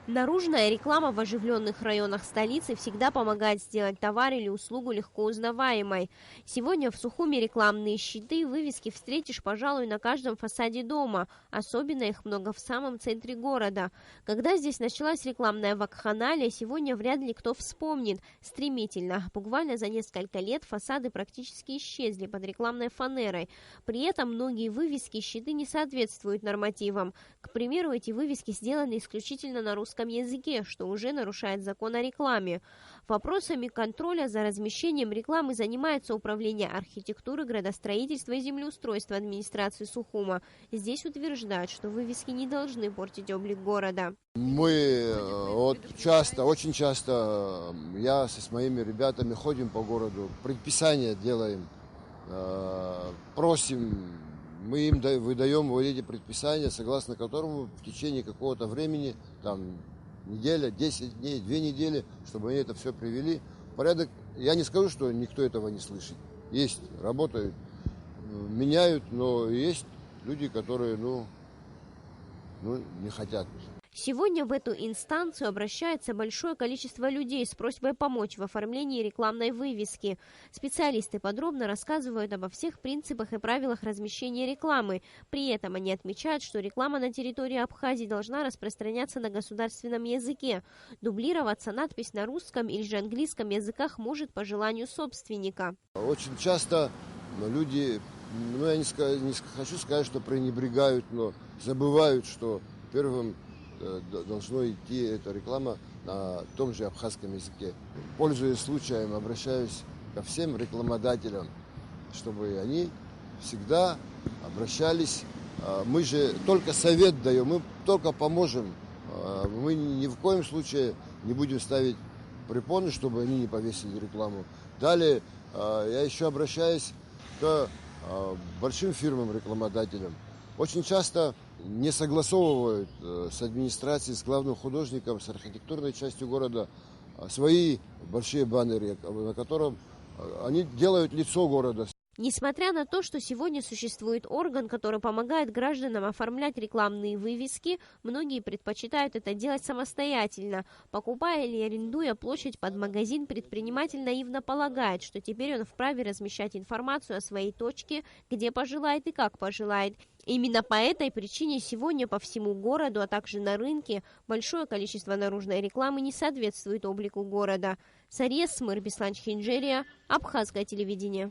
Наружная реклама в оживленных районах столицы всегда помогает сделать товар или услугу легко узнаваемой. Сегодня в Сухуми рекламные щиты и вывески встретишь, пожалуй, на каждом фасаде дома. Особенно их много в самом центре города. Когда здесь началась рекламная вакханалия, сегодня вряд ли кто вспомнит. Стремительно. Буквально за несколько лет фасады практически исчезли под рекламной фанерой. При этом многие вывески и щиты не соответствуют нормативам. К примеру, эти вывески сделаны исключительно на русском языке, что уже нарушает закон о рекламе. Вопросами контроля за размещением рекламы занимается Управление архитектуры, градостроительства и землеустройства администрации Сухума. Здесь утверждают, что вывески не должны портить облик города. Мы очень часто, я с моими ребятами ходим по городу, предписания делаем, просим, мы им выдаем вот эти предписания, согласно которому в течение какого-то времени, там, неделя, 10 дней, 2 недели, чтобы они это все привели в порядок. Я не скажу, что никто этого не слышит. Есть, работают, меняют, но есть люди, которые, не хотят. Сегодня в эту инстанцию обращается большое количество людей с просьбой помочь в оформлении рекламной вывески. Специалисты подробно рассказывают обо всех принципах и правилах размещения рекламы. При этом они отмечают, что реклама на территории Абхазии должна распространяться на государственном языке. Дублироваться надпись на русском или же английском языках может по желанию собственника. Очень часто люди, я не хочу сказать, что пренебрегают, но забывают, что первым должно идти эта реклама на том же абхазском языке. Пользуясь случаем, обращаюсь ко всем рекламодателям, чтобы они всегда обращались. Мы же только совет даем, мы только поможем. Мы ни в коем случае не будем ставить препоны, чтобы они не повесили рекламу. Далее я еще обращаюсь к большим фирмам-рекламодателям. Очень часто не согласовывают с администрацией, с главным художником, с архитектурной частью города свои большие баннеры, на котором они делают лицо города. Несмотря на то, что сегодня существует орган, который помогает гражданам оформлять рекламные вывески, многие предпочитают это делать самостоятельно. Покупая или арендуя площадь под магазин, предприниматель наивно полагает, что теперь он вправе размещать информацию о своей точке, где пожелает и как пожелает. Именно по этой причине сегодня по всему городу, а также на рынке, большое количество наружной рекламы не соответствует облику города. Сария Смыр, Беслан Чинджерия, Абхазское телевидение.